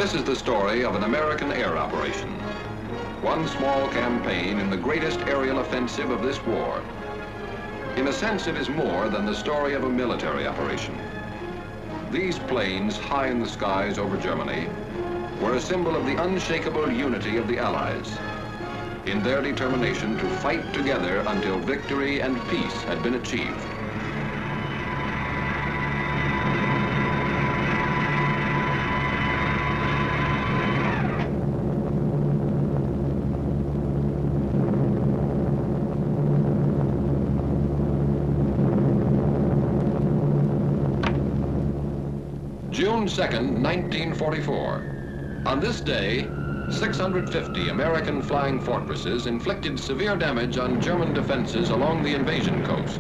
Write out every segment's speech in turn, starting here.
This is the story of an American air operation. One small campaign in the greatest aerial offensive of this war. In a sense, it is more than the story of a military operation. These planes, high in the skies over Germany, were a symbol of the unshakable unity of the Allies in their determination to fight together until victory and peace had been achieved. June 2nd, 1944. On this day, 650 American flying fortresses inflicted severe damage on German defenses along the invasion coast.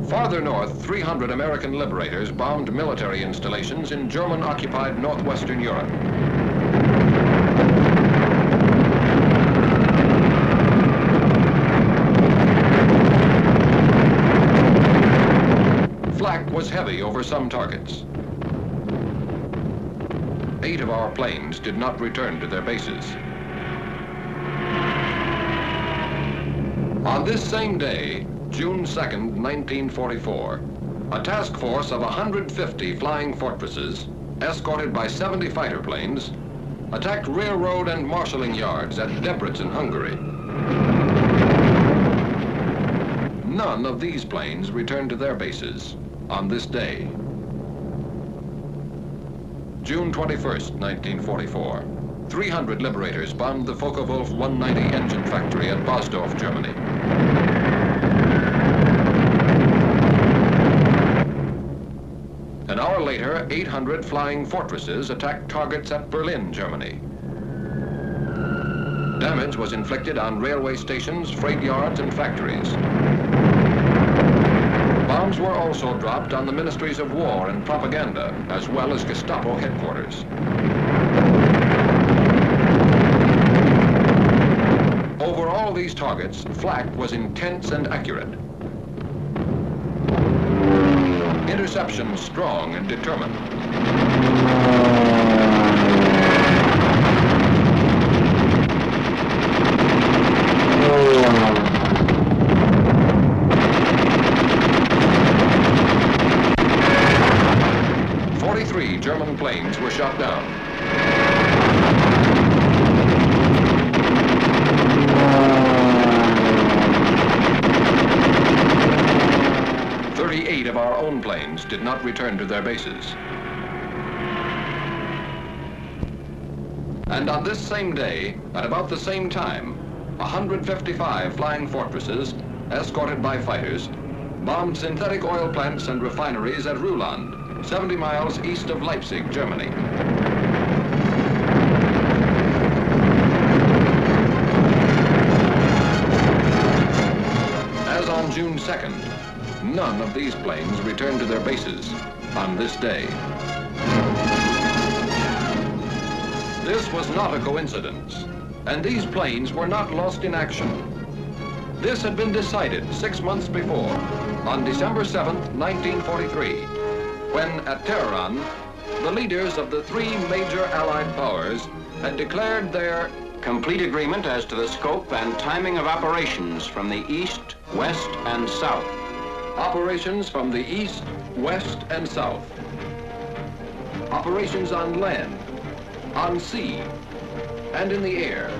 Farther north, 300 American liberators bombed military installations in German-occupied northwestern Europe. Flak was heavy over some targets. 8 of our planes did not return to their bases. On this same day, June 2nd, 1944, a task force of 150 flying fortresses, escorted by 70 fighter planes, attacked railroad and marshalling yards at Debrecen, Hungary. None of these planes returned to their bases on this day. June 21st, 1944. 300 liberators bombed the Focke-Wulf 190 engine factory at Bosdorf, Germany. An hour later, 800 flying fortresses attacked targets at Berlin, Germany. Damage was inflicted on railway stations, freight yards, and factories. Bombs were also dropped on the ministries of war and propaganda, as well as Gestapo headquarters. Over all these targets, flak was intense and accurate. Interception strong and determined. German planes were shot down. Eight of our own planes did not return to their bases. And on this same day, at about the same time, 155 flying fortresses, escorted by fighters, bombed synthetic oil plants and refineries at Ruhland, 70 miles east of Leipzig, Germany. As on June 2nd, none of these planes returned to their bases on this day. This was not a coincidence, and these planes were not lost in action. This had been decided 6 months before, on December 7th, 1943, when at Tehran, the leaders of the 3 major Allied powers had declared their complete agreement as to the scope and timing of operations from the east, west, and south. Operations from the east, west, and south. Operations on land, on sea, and in the air.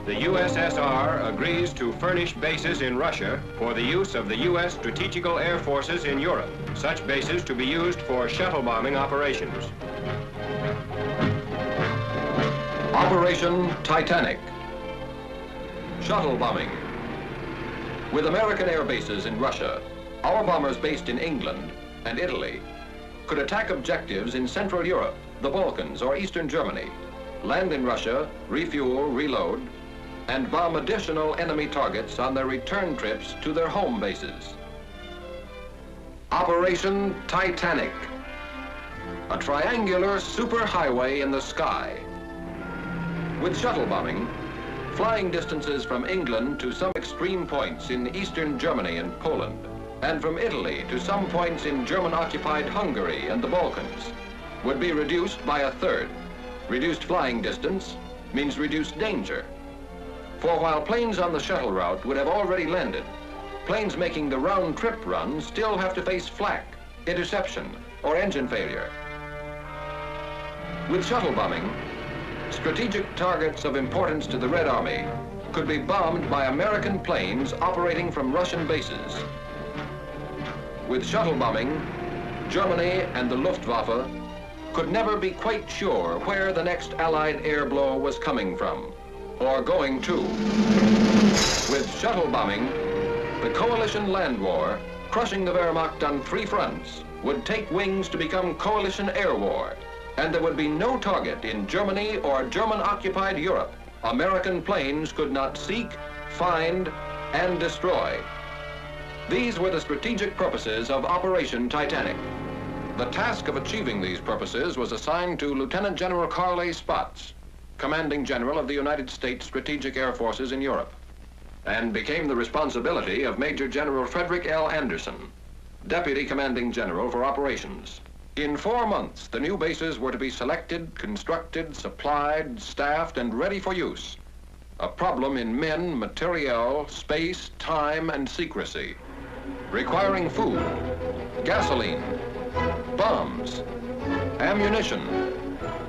The USSR agrees to furnish bases in Russia for the use of the U.S. strategical air forces in Europe, such bases to be used for shuttle bombing operations. Operation Titanic. Shuttle bombing. With American air bases in Russia, our bombers based in England and Italy could attack objectives in Central Europe, the Balkans, or Eastern Germany, land in Russia, refuel, reload, and bomb additional enemy targets on their return trips to their home bases. Operation Titanic. A triangular superhighway in the sky. With shuttle bombing, flying distances from England to some extreme points in eastern Germany and Poland, and from Italy to some points in German-occupied Hungary and the Balkans, would be reduced by a third. Reduced flying distance means reduced danger. For while planes on the shuttle route would have already landed, planes making the round-trip run still have to face flak, interception, or engine failure. With shuttle bombing, strategic targets of importance to the Red Army could be bombed by American planes operating from Russian bases. With shuttle bombing, Germany and the Luftwaffe could never be quite sure where the next Allied air blow was coming from, or going to. With shuttle bombing, the coalition land war, crushing the Wehrmacht on 3 fronts, would take wings to become coalition air war, and there would be no target in Germany or German-occupied Europe American planes could not seek, find, and destroy. These were the strategic purposes of Operation Titanic. The task of achieving these purposes was assigned to Lieutenant General Carl A. Spaatz, Commanding General of the United States Strategic Air Forces in Europe, and became the responsibility of Major General Frederick L. Anderson, Deputy Commanding General for Operations. In 4 months, the new bases were to be selected, constructed, supplied, staffed, and ready for use. A problem in men, materiel, space, time, and secrecy, requiring food, gasoline, bombs, ammunition,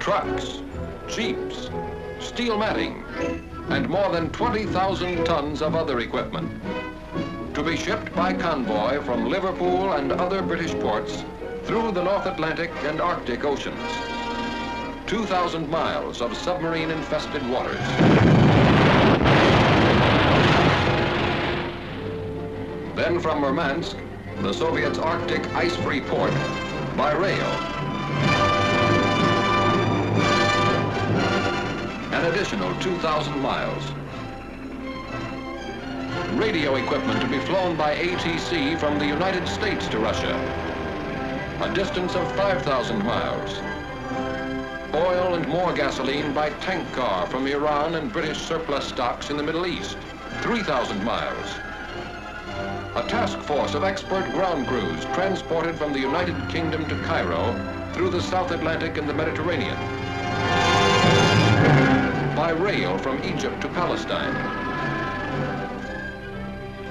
trucks, jeeps, steel matting, and more than 20,000 tons of other equipment, to be shipped by convoy from Liverpool and other British ports through the North Atlantic and Arctic Oceans. 2,000 miles of submarine-infested waters. Then from Murmansk, the Soviets' Arctic ice-free port, by rail. An additional 2,000 miles. Radio equipment to be flown by ATC from the United States to Russia. A distance of 5,000 miles. Oil and more gasoline by tank car from Iran and British surplus stocks in the Middle East, 3,000 miles. A task force of expert ground crews transported from the United Kingdom to Cairo through the South Atlantic and the Mediterranean. By rail from Egypt to Palestine.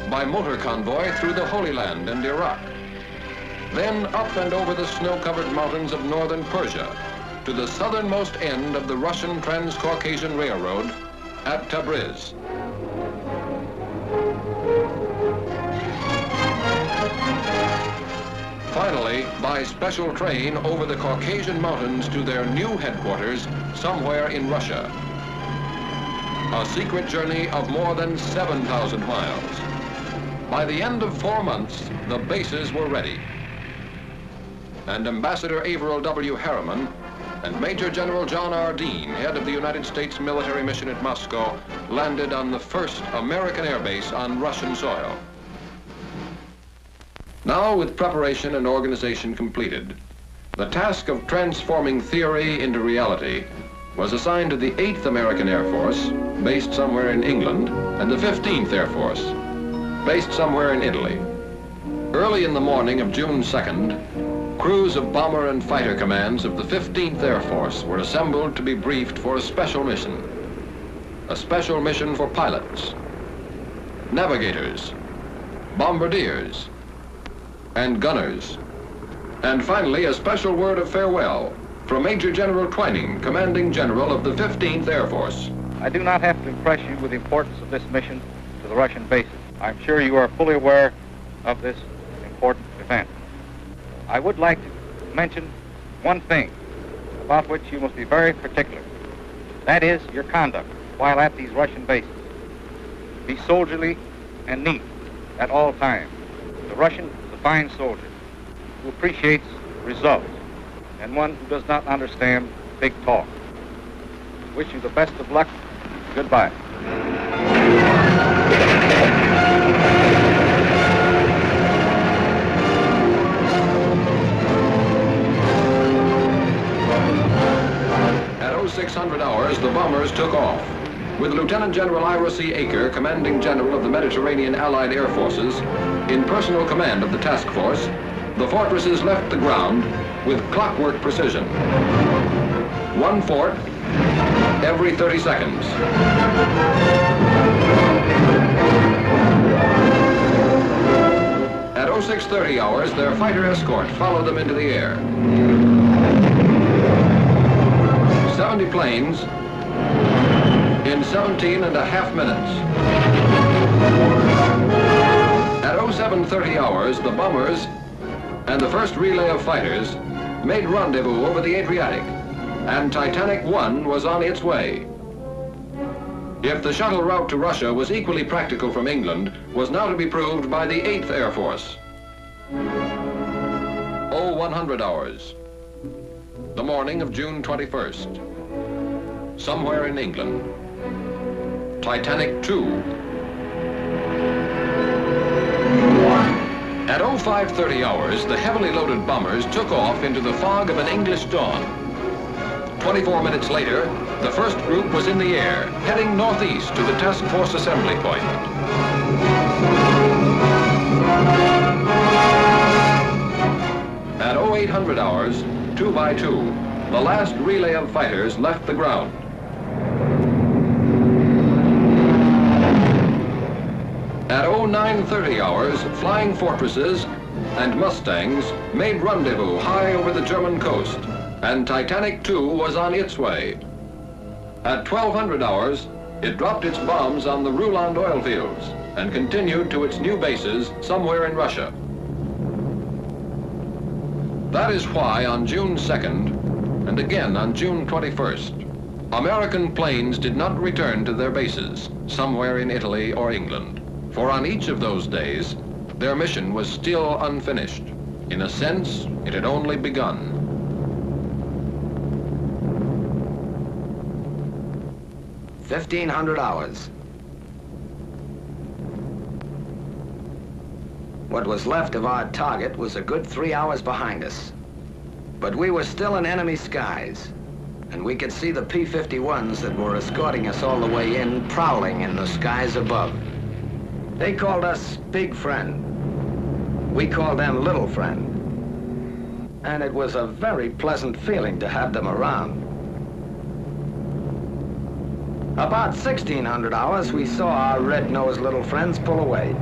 By motor convoy through the Holy Land and Iraq. Then up and over the snow-covered mountains of northern Persia to the southernmost end of the Russian Trans-Caucasian Railroad at Tabriz. Finally, by special train over the Caucasian Mountains to their new headquarters somewhere in Russia. A secret journey of more than 7,000 miles. By the end of 4 months, the bases were ready. And Ambassador Averill W. Harriman and Major General John R. Dean, head of the United States military mission at Moscow, landed on the first American air base on Russian soil. Now, with preparation and organization completed, the task of transforming theory into reality was assigned to the 8th American Air Force, based somewhere in England, and the 15th Air Force, based somewhere in Italy. Early in the morning of June 2nd, crews of bomber and fighter commands of the 15th Air Force were assembled to be briefed for a special mission. A special mission for pilots, navigators, bombardiers, and gunners. And finally, a special word of farewell from Major General Twining, Commanding General of the 15th Air Force. I do not have to impress you with the importance of this mission to the Russian bases. I'm sure you are fully aware of this important event. I would like to mention one thing about which you must be very particular. That is your conduct while at these Russian bases. Be soldierly and neat at all times. The Russian is a fine soldier who appreciates results and one who does not understand big talk. Wish you the best of luck. Goodbye. At 0600 hours, the bombers took off. with Lieutenant General Ira C. Aker, Commanding General of the Mediterranean Allied Air Forces, in personal command of the task force, the fortresses left the ground with clockwork precision. One fort every 30 seconds. At 0630 hours, their fighter escort followed them into the air. 70 planes in 17 and a half minutes. At 0730 hours, the bombers and the first relay of fighters made rendezvous over the Adriatic, and Titanic 1 was on its way. If the shuttle route to Russia was equally practical from England, was now to be proved by the 8th Air Force. 0100 hours, the morning of June 21st. Somewhere in England, Titanic 2. At 0530 hours, the heavily loaded bombers took off into the fog of an English dawn. 24 minutes later, the first group was in the air, heading northeast to the task force assembly point. At 0800 hours, 2 by 2, the last relay of fighters left the ground. At 0930 hours, flying fortresses and Mustangs made rendezvous high over the German coast, and Titanic 2 was on its way. At 1200 hours, it dropped its bombs on the Ruland oil fields and continued to its new bases somewhere in Russia. That is why on June 2nd, and again on June 21st, American planes did not return to their bases somewhere in Italy or England. For on each of those days, their mission was still unfinished. In a sense, it had only begun. $1,500 hours. What was left of our target was a good 3 hours behind us. But we were still in enemy skies, and we could see the P-51s that were escorting us all the way in, prowling in the skies above. They called us Big Friend. We called them Little Friend. And it was a very pleasant feeling to have them around. About 1600 hours, we saw our red-nosed little friends pull away.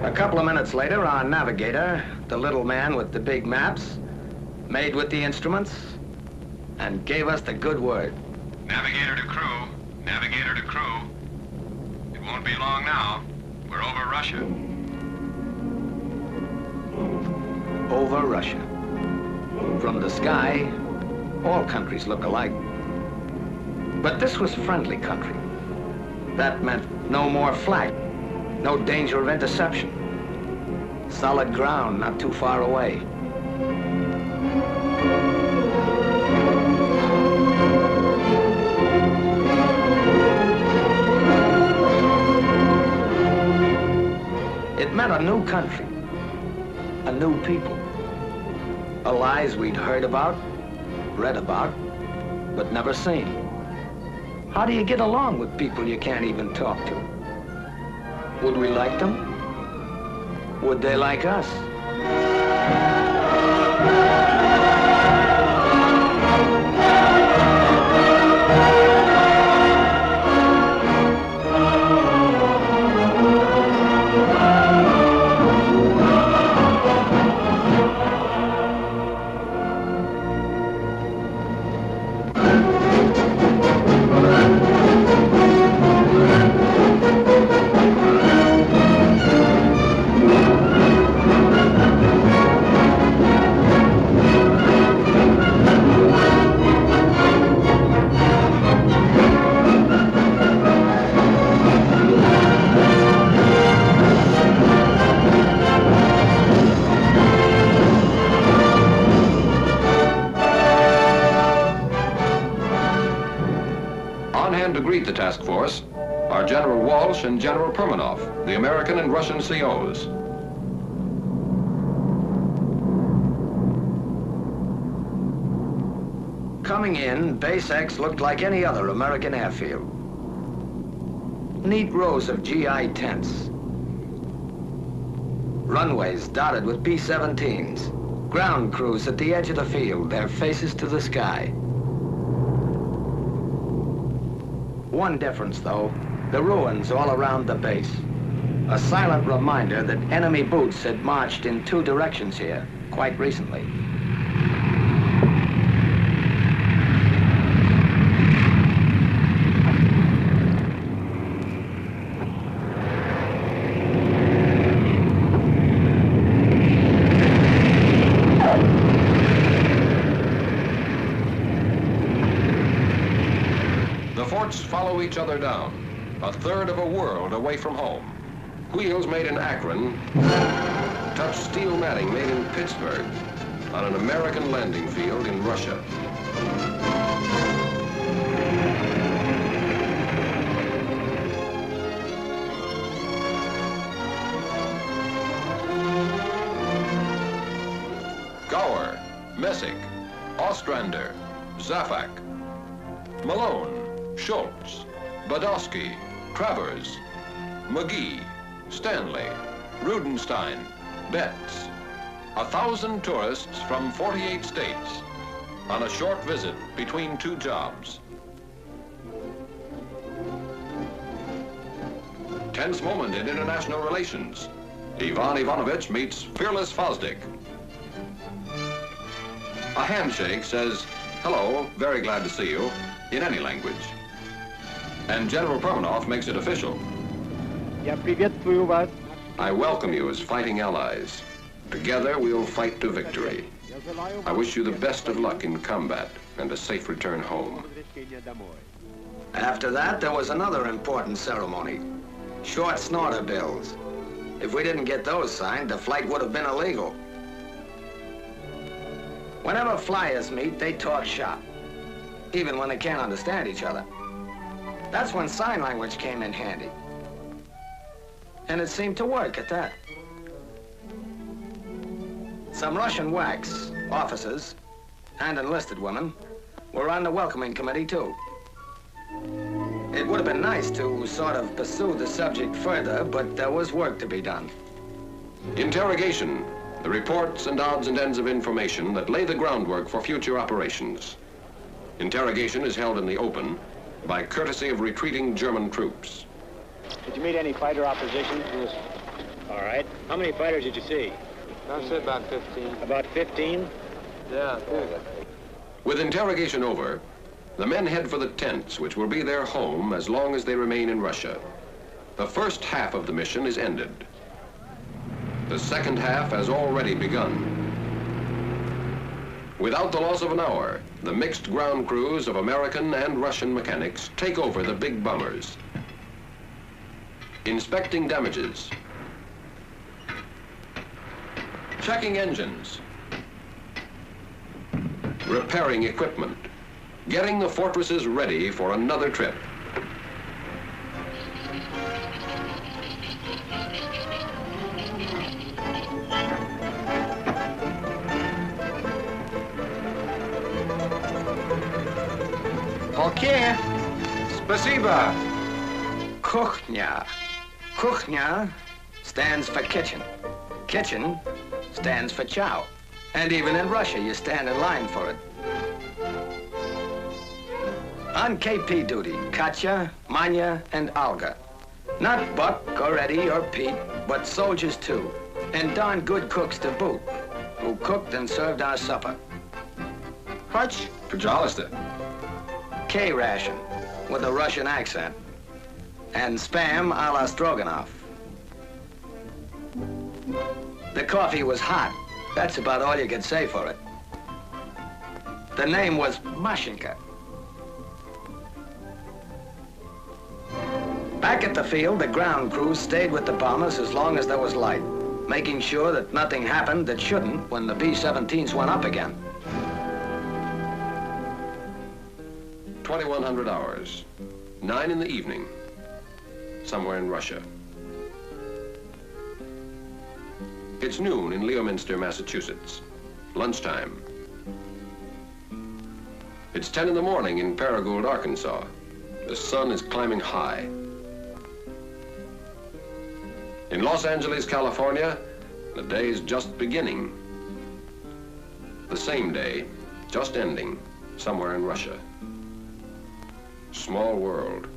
A couple of minutes later, our navigator, the little man with the big maps, made with the instruments, and gave us the good word. Navigator to crew. Navigator to crew. It won't be long now. We're over Russia. Over Russia. From the sky, all countries look alike. But this was friendly country. That meant no more flak, no danger of interception. Solid ground not too far away. It meant a new country, a new people. Allies we'd heard about, read about, but never seen. How do you get along with people you can't even talk to? Would we like them? Would they like us? The task force are General Walsh and General Perminov, the American and Russian COs. Coming in, Base X looked like any other American airfield. neat rows of GI tents. Runways dotted with B-17s. Ground crews at the edge of the field, their faces to the sky. One difference, though, the ruins all around the base. A silent reminder that enemy boots had marched in two directions here quite recently. The forts follow each other down, a third of a world away from home. Wheels made in Akron touch steel matting made in Pittsburgh on an American landing field in Russia. Gower, Messick, Ostrander, Zafak, Malone, Schultz, Badowski, Travers, McGee, Stanley, Rudenstein, Betts. 1,000 tourists from 48 states on a short visit between two jobs. Tense moment in international relations. Ivan Ivanovich meets fearless Fosdick. A handshake says, "Hello, very glad to see you," in any language. And General Perminov makes it official. I welcome you as fighting allies. Together we'll fight to victory. I wish you the best of luck in combat and a safe return home. After that, there was another important ceremony. Short snorter bills. If we didn't get those signed, the flight would have been illegal. Whenever flyers meet, they talk shop, even when they can't understand each other. That's when sign language came in handy. And it seemed to work at that. Some Russian WACs, officers, and enlisted women were on the welcoming committee, too. It would have been nice to sort of pursue the subject further, but there was work to be done. Interrogation, the reports and odds and ends of information that lay the groundwork for future operations. Interrogation is held in the open by courtesy of retreating German troops. Did you meet any fighter opposition? All right. How many fighters did you see? I'd say about 15. About 15? Yeah. With interrogation over, the men head for the tents, which will be their home as long as they remain in Russia. The first half of the mission is ended. The second half has already begun. Without the loss of an hour, the mixed ground crews of American and Russian mechanics take over the big bombers. Inspecting damages, checking engines, repairing equipment, getting the fortresses ready for another trip. Okay. Spasiba. Kuchnia. Kuchnia stands for kitchen. Kitchen stands for chow. And even in Russia, you stand in line for it. On KP duty, Katya, Manya, and Olga. Not Buck or Eddie or Pete, but soldiers too. And darn good cooks to boot, who cooked and served our supper. Hutch, Pajalister. K-ration, with a Russian accent. And spam a la Stroganoff. The coffee was hot. That's about all you could say for it. The name was Mashenka. Back at the field, the ground crews stayed with the bombers as long as there was light, making sure that nothing happened that shouldn't when the B-17s went up again. 2100 hours, 9 in the evening, somewhere in Russia. It's noon in Leominster, Massachusetts, lunchtime. It's 10 in the morning in Paragould, Arkansas. The sun is climbing high. In Los Angeles, California, the day's just beginning. The same day, just ending, somewhere in Russia. Small world.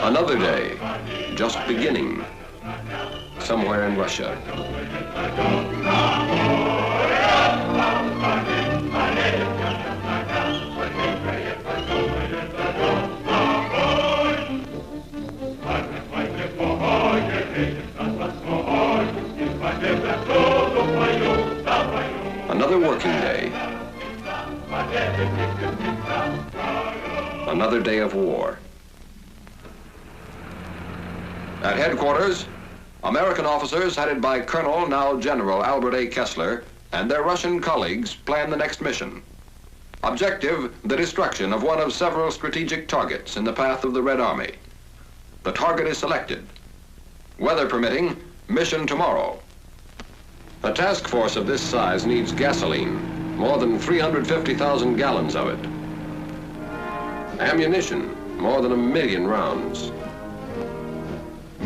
Another day, just beginning, somewhere in Russia. Another working day. Another day of war. At headquarters, American officers headed by Colonel, now General Albert A. Kessler, and their Russian colleagues plan the next mission. Objective, the destruction of one of several strategic targets in the path of the Red Army. The target is selected. Weather permitting, mission tomorrow. A task force of this size needs gasoline, more than 350,000 gallons of it. Ammunition, more than 1 million rounds.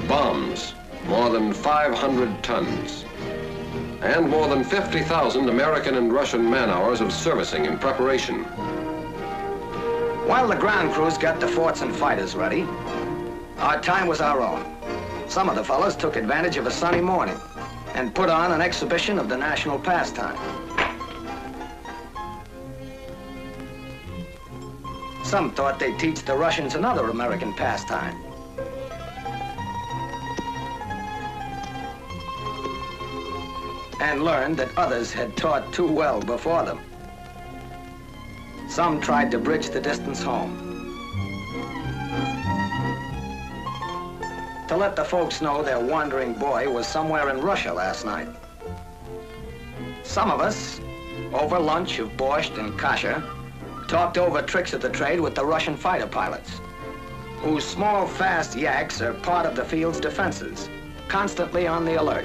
Bombs, more than 500 tons. And more than 50,000 American and Russian man-hours of servicing and preparation. While the ground crews got the forts and fighters ready, our time was our own. Some of the fellows took advantage of a sunny morning and put on an exhibition of the national pastime. Some thought they'd teach the Russians another American pastime. And learned that others had taught too well before them. Some tried to bridge the distance home. To let the folks know their wandering boy was somewhere in Russia last night. Some of us, over lunch of borscht and kasha, talked over tricks of the trade with the Russian fighter pilots, whose small, fast yaks are part of the field's defenses, constantly on the alert.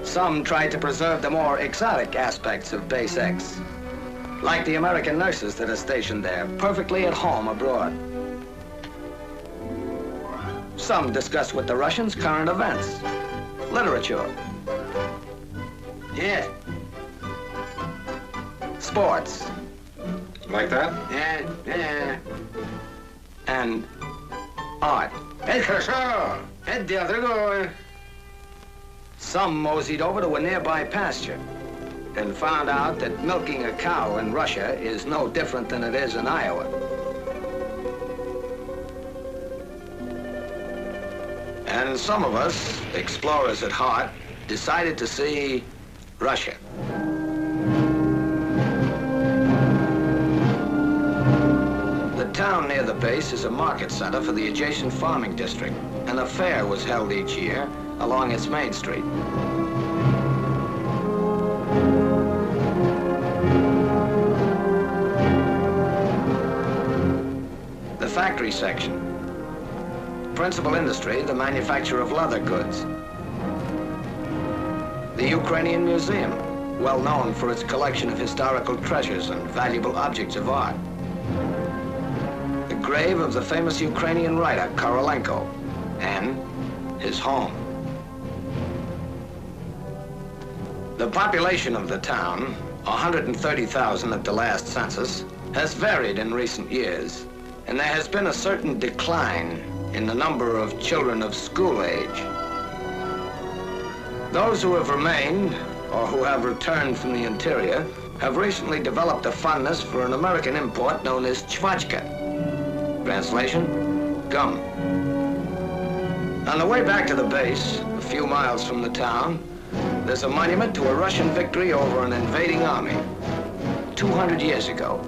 Some tried to preserve the more exotic aspects of Base X, like the American nurses that are stationed there, perfectly at home abroad. Some discussed with the Russians current events, literature, Yeah. sports, Like that? Yeah. and art. Это хорошо. Это дело другое. Some moseyed over to a nearby pasture and found out that milking a cow in Russia is no different than it is in Iowa. And some of us, explorers at heart, decided to see Russia. The town near the base is a market center for the adjacent farming district, and a fair was held each year along its main street. The factory section. Principal industry, the manufacture of leather goods. The Ukrainian Museum, well known for its collection of historical treasures and valuable objects of art. The grave of the famous Ukrainian writer, Korolenko, and his home. The population of the town, 130,000 at the last census, has varied in recent years, and there has been a certain decline in the number of children of school age. Those who have remained, or who have returned from the interior, have recently developed a fondness for an American import known as chvachka. Translation, gum. On the way back to the base, a few miles from the town, there's a monument to a Russian victory over an invading army 200 years ago.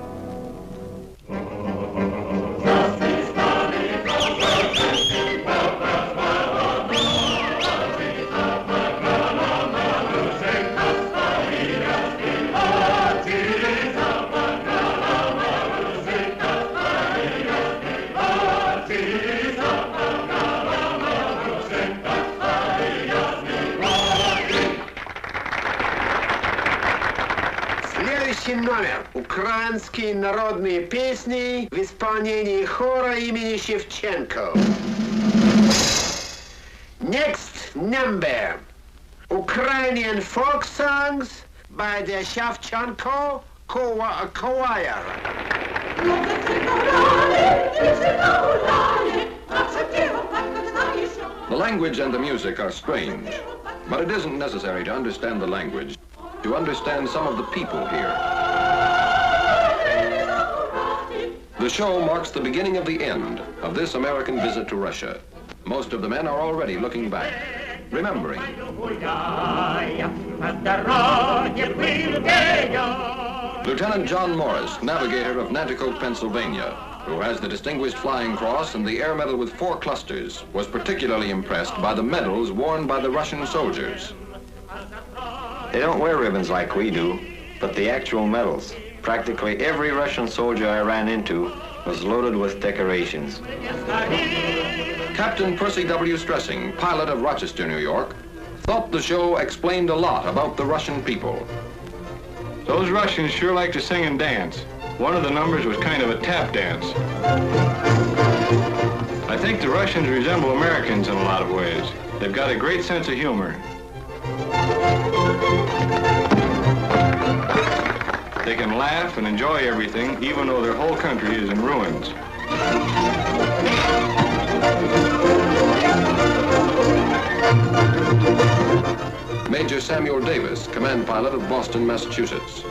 Следующий номер. Украинские народные песни в исполнении хора имени Шевченко. Next number. Ukrainian folk songs by the Shevchenko Choir. The language and the music are strange, but it isn't necessary to understand the language to understand some of the people here. The show marks the beginning of the end of this American visit to Russia. Most of the men are already looking back, remembering. Lieutenant John Morris, navigator of Nanticoke, Pennsylvania, who has the Distinguished Flying Cross and the Air Medal with 4 clusters, was particularly impressed by the medals worn by the Russian soldiers. They don't wear ribbons like we do, but the actual medals. Practically every Russian soldier I ran into was loaded with decorations. Captain Percy W. Stressing, pilot of Rochester, New York, thought the show explained a lot about the Russian people. Those Russians sure like to sing and dance. One of the numbers was kind of a tap dance. I think the Russians resemble Americans in a lot of ways. They've got a great sense of humor. They can laugh and enjoy everything, even though their whole country is in ruins. Major Samuel Davis, command pilot of Boston, Massachusetts.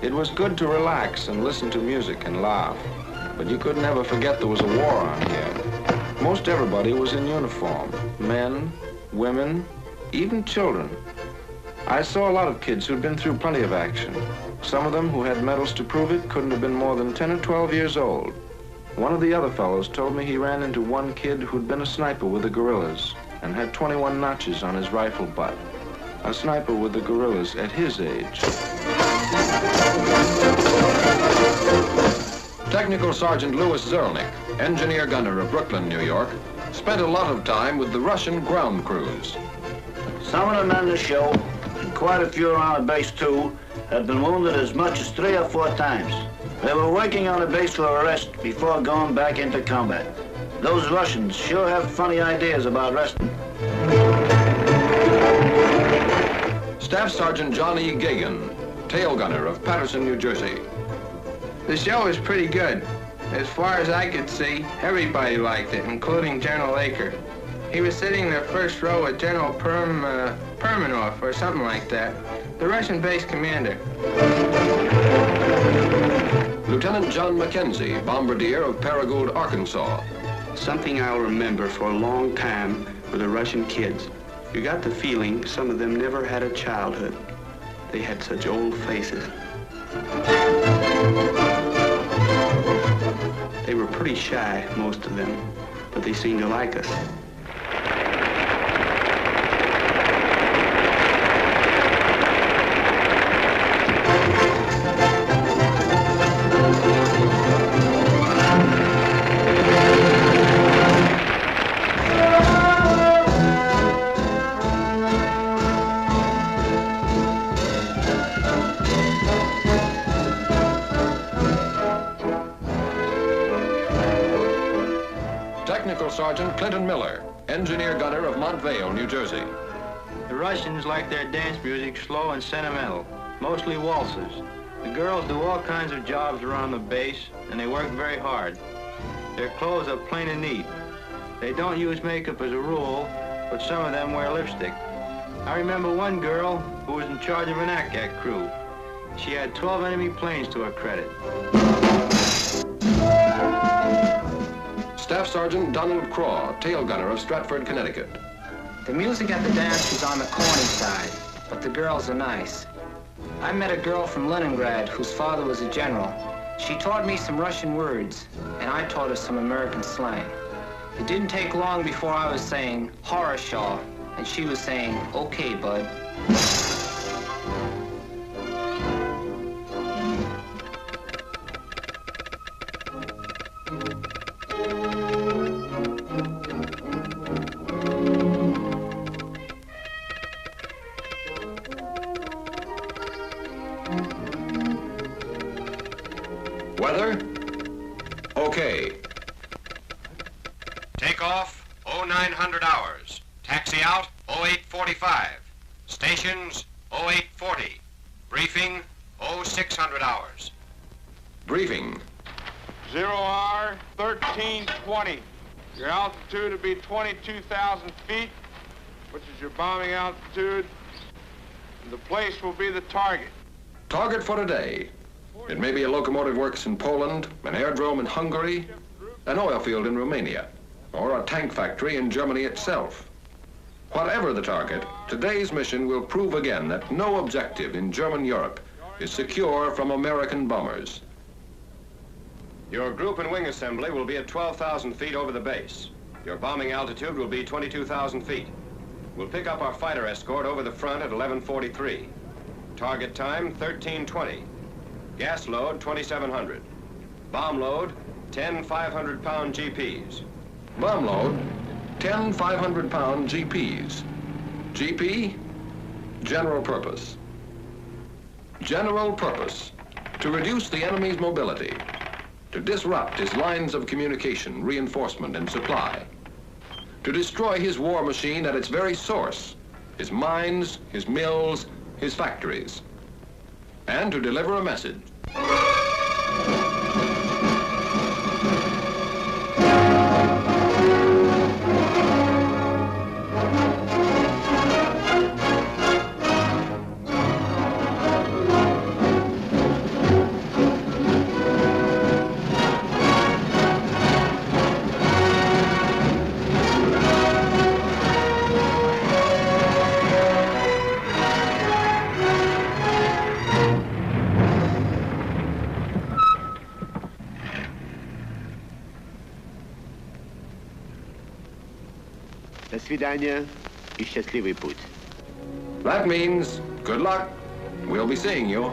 It was good to relax and listen to music and laugh, but you couldn't ever forget there was a war on here. Most everybody was in uniform, men, women, even children. I saw a lot of kids who'd been through plenty of action. Some of them who had medals to prove it couldn't have been more than 10 or 12 years old. One of the other fellows told me he ran into one kid who'd been a sniper with the guerrillas and had 21 notches on his rifle butt. A sniper with the guerrillas at his age. Technical Sergeant Louis Zerlnik, engineer gunner of Brooklyn, New York, spent a lot of time with the Russian ground crews. Some of the men in the show, and quite a few around the base too, had been wounded as much as 3 or 4 times. They were working on the base for a rest before going back into combat. Those Russians sure have funny ideas about resting. Staff Sergeant John E. Gagan, tail gunner of Paterson, New Jersey. The show was pretty good. As far as I could see, everybody liked it, including General Aker. He was sitting in the first row with General Perminov, or something like that, the Russian base commander. Lieutenant John McKenzie, bombardier of Paragould, Arkansas. Something I'll remember for a long time were the Russian kids. You got the feeling some of them never had a childhood. They had such old faces. They were pretty shy, most of them, but they seemed to like us. Sergeant Clinton Miller, engineer gunner of Montvale, New Jersey. The Russians like their dance music slow and sentimental, mostly waltzes. The girls do all kinds of jobs around the base, and they work very hard. Their clothes are plain and neat. They don't use makeup as a rule, but some of them wear lipstick. I remember one girl who was in charge of an ACAC crew. She had 12 enemy planes to her credit. Staff Sergeant Donald Craw, tail gunner of Stratford, Connecticut. The music at the dance was on the corny side, but the girls are nice. I met a girl from Leningrad whose father was a general. She taught me some Russian words, and I taught her some American slang. It didn't take long before I was saying, "Horror-shaw," and she was saying, "Okay, bud." Weather? Okay. Takeoff, 0900 hours. Taxi out, 0845. Stations, 0840. Briefing, 0600 hours. Briefing. 0R 1320. Your altitude will be 22,000 feet, which is your bombing altitude, and the place will be the target. Target for today. It may be a locomotive works in Poland, an aerodrome in Hungary, an oil field in Romania, or a tank factory in Germany itself. Whatever the target, today's mission will prove again that no objective in German Europe is secure from American bombers. Your group and wing assembly will be at 12,000 feet over the base. Your bombing altitude will be 22,000 feet. We'll pick up our fighter escort over the front at 11:43. Target time, 13:20. Gas load, 2,700. Bomb load, 10 500-pound GPs. Bomb load, 10 500-pound GPs. GP, general purpose. General purpose, to reduce the enemy's mobility, to disrupt his lines of communication, reinforcement, and supply, to destroy his war machine at its very source, his mines, his mills, his factories, and to deliver a message. До свидания и счастливый путь. That means good luck. We'll be seeing you.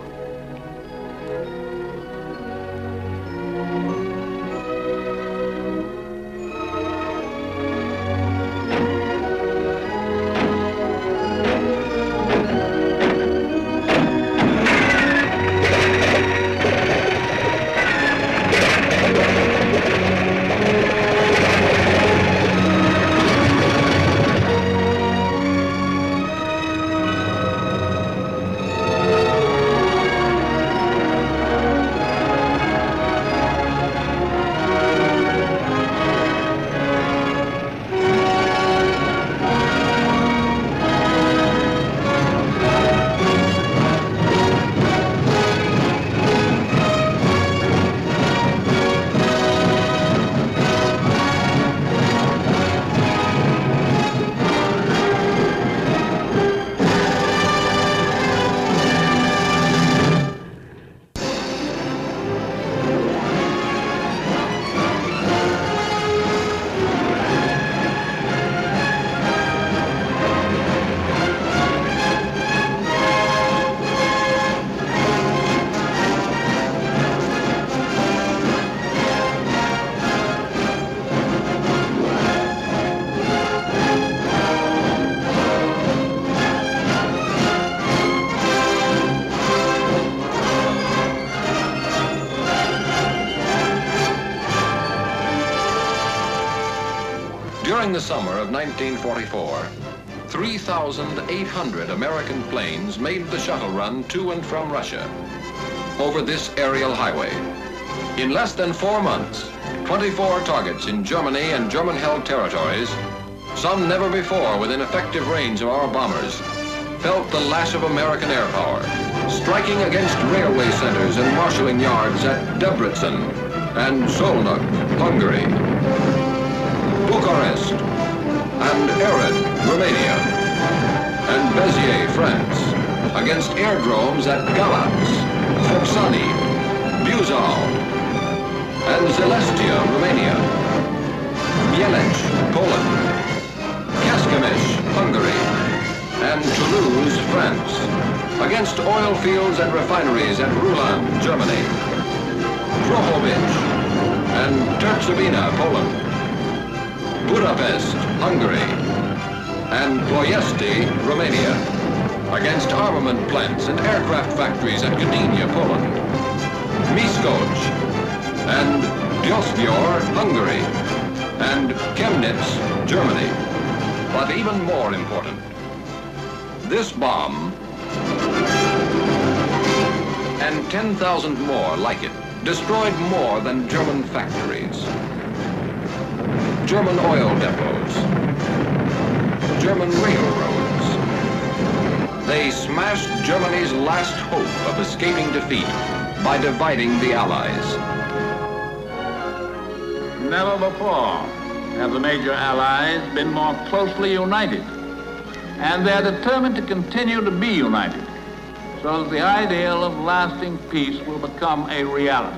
During the summer of 1944, 3,800 American planes made the shuttle run to and from Russia over this aerial highway. In less than 4 months, 24 targets in Germany and German-held territories, some never before within effective range of our bombers, felt the lash of American air power, striking against railway centers and marshalling yards at Debrecen and Szolnok, Hungary, Bucharest, and Ered, Romania, and Béziers, France, against airdromes at Galați, Foxani, Buzău, and Zelestia, Romania, Mielec, Poland, Kecskemés, Hungary, and Toulouse, France, against oil fields and refineries at Rulan, Germany, Drohobych, and Tercovina, Poland, Budapest, Hungary, and Ploiesti, Romania, against armament plants and aircraft factories at Gdynia, Poland, Miskolc, and Diospor, Hungary, and Chemnitz, Germany. But even more important, this bomb and 10,000 more like it destroyed more than German factories, German oil depots, German railroads. They smashed Germany's last hope of escaping defeat by dividing the Allies. Never before have the major Allies been more closely united, and they're determined to continue to be united so that the ideal of lasting peace will become a reality.